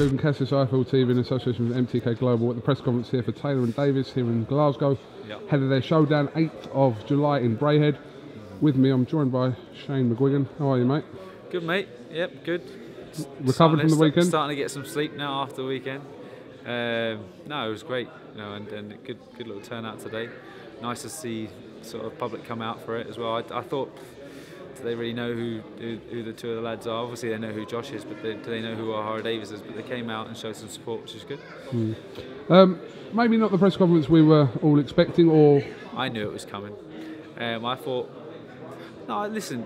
KUGAN, CASSIUS, IFL TV in association with MTK Global at the press conference here for Taylor and Davies here in Glasgow. Yep. Head of their showdown, 8th of July in Braehead. With me, I'm joined by Shane McGUIGAN. How are you, mate? Good, mate. Yep, good. Recovered from the weekend? Starting to get some sleep now after the weekend. No, it was great, you know, and good little turnout today. Nice to see sort of public come out for it as well. I thought, do they really know who the two of the lads are? Obviously they know who Josh is, but do they know who O'Hara Davies is? But they came out and showed some support, which is good. Maybe not the press conference we were all expecting, or... I knew it was coming. I thought, no, listen,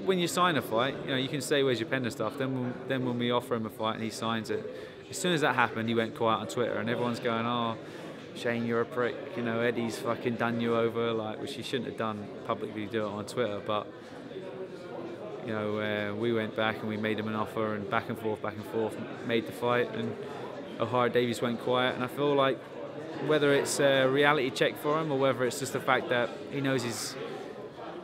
when you sign a fight, you know, you can say where's your pen and stuff. Then when we offer him a fight and he signs it, as soon as that happened, he went quiet on Twitter, and everyone's going, "Oh, Shane, you're a prick. You know, Eddie's fucking done you over," like, which he shouldn't have done publicly. Do it on Twitter, but you know, we went back and we made him an offer, and back and forth, made the fight, and O'Hara Davies went quiet. And I feel like whether it's a reality check for him or whether it's just the fact that he knows his.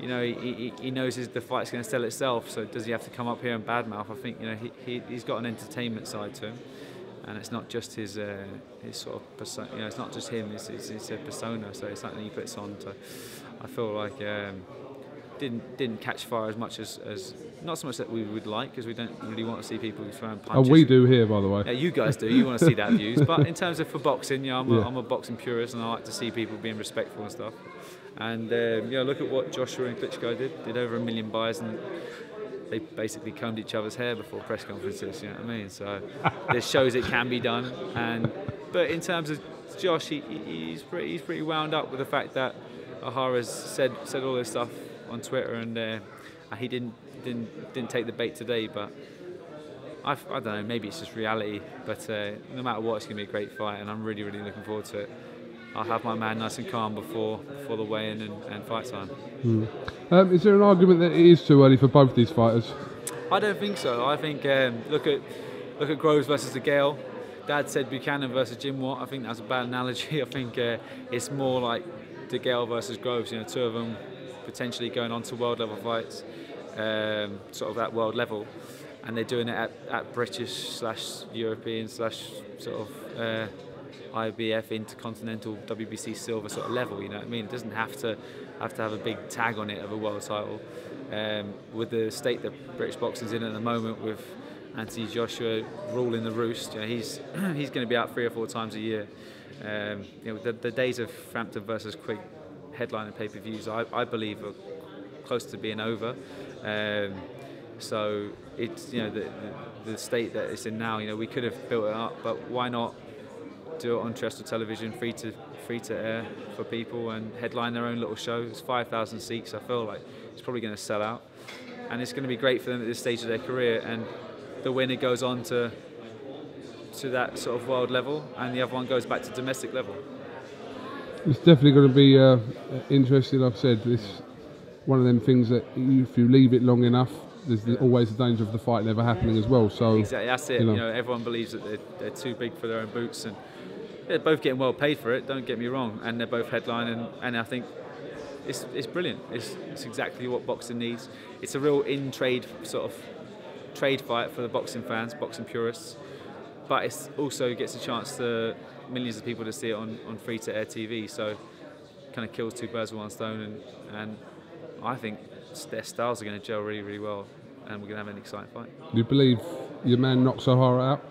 You know, he knows the fight's going to sell itself. So does he have to come up here and badmouth? I think, you know, he's got an entertainment side to him, and it's not just his sort of persona. You know, it's not just him. It's a persona. So it's something he puts on. So I feel like didn't catch fire as much as not so much that we would like, because we don't really want to see people throwing punches. Oh, we do here, by the way. Yeah, you guys do. You want to see that views. But in terms of for boxing, you know, I'm a boxing purist, and I like to see people being respectful and stuff. And you know, look at what Joshua and KLITSCHKO did over 1 million buys, and they basically combed each other's hair before press conferences. You know what I mean? So this shows it can be done. But in terms of Josh, he's pretty wound up with the fact that O'Hara's said all this stuff on Twitter, and he didn't take the bait today. But I don't know, maybe it's just reality. But no matter what, it's going to be a great fight, and I'm really looking forward to it. I'll have my man nice and calm before the weigh-in and fight time. Is there an argument that it is too early for both these fighters? I don't think so. I think look at Groves versus the Gale. Dad said Buchanan versus Jim Watt. I think that's a bad analogy. I think it's more like the Gale versus Groves. You know, two of them potentially going on to world level fights, sort of at world level, and they're doing it at British / European / sort of IBF Intercontinental WBC silver sort of level. You know what I mean? It doesn't have to have a big tag on it of a world title. With the state that British boxing's in at the moment, with Anthony Joshua ruling the roost, you know, he's going to be out 3 or 4 times a year. You know, the days of Frampton versus Quigg headline and pay-per-views, I believe, are close to being over. So it's, you know, the state that it's in now. You know, we could have built it up, but why not do it on terrestrial television, free to air for people, and headline their own little show? It's 5,000 seats. I feel like it's probably going to sell out, and it's going to be great for them at this stage of their career. And the winner goes on to that sort of world level, and the other one goes back to domestic level. It's definitely going to be interesting. I've said this, one of them things that if you leave it long enough, there's always the danger of the fight never happening as well. So exactly, that's it. You know, everyone believes that they're too big for their own boots, and they're both getting well paid for it. Don't get me wrong, and they're both headline, and I think it's brilliant. It's exactly what boxing needs. It's a real in-trade sort of trade fight for the boxing fans, boxing purists, but it also gets a chance to millions of people to see it on free-to-air TV. So kind of kills 2 birds with 1 stone, and I think their styles are going to gel really well, and we're going to have an exciting fight. Do you believe your man knocks O'Hara out?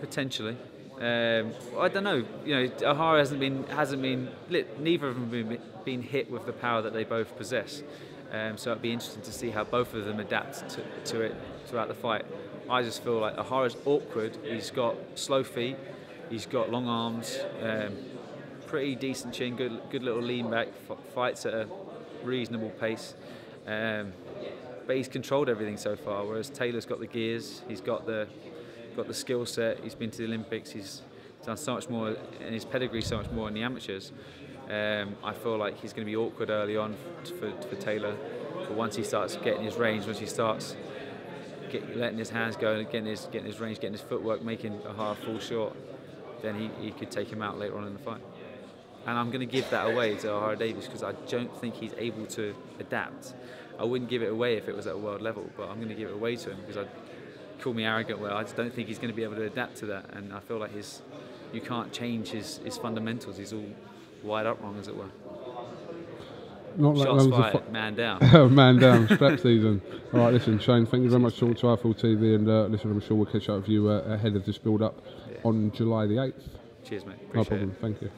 Potentially. I don't know. You know, O'Hara hasn't been neither of them have been hit with the power that they both possess. So it'd be interesting to see how both of them adapt to it throughout the fight. I just feel like O'Hara's awkward. He's got slow feet. He's got long arms. Pretty decent chin. Good little lean back. Fights at a reasonable pace. But he's controlled everything so far. Whereas Taylor's got the gears. He's got the skill set. He's been to the Olympics. He's done so much more, and his pedigree so much more in the amateurs. I feel like he's going to be awkward early on for Taylor, but once he starts getting his range, once he starts letting his hands go and getting his range, getting his footwork, making O'Hara fall short, then he could take him out later on in the fight. And I'm going to give that away to O'Hara Davies, because I don't think he's able to adapt. I wouldn't give it away if it was at a world level, but I'm going to give it away to him because call me arrogant. Well, I just don't think he's going to be able to adapt to that, and I feel like you can't change his fundamentals. He's all wide up wrong, as it were. Not like Shots fired, man down. Man down, scrap season. All right, listen, Shane, thank you very much for talking to iFull TV, and listen, I'm sure we'll catch up with you ahead of this build-up on July the 8th. Cheers, mate. Appreciate No problem, it. thank you.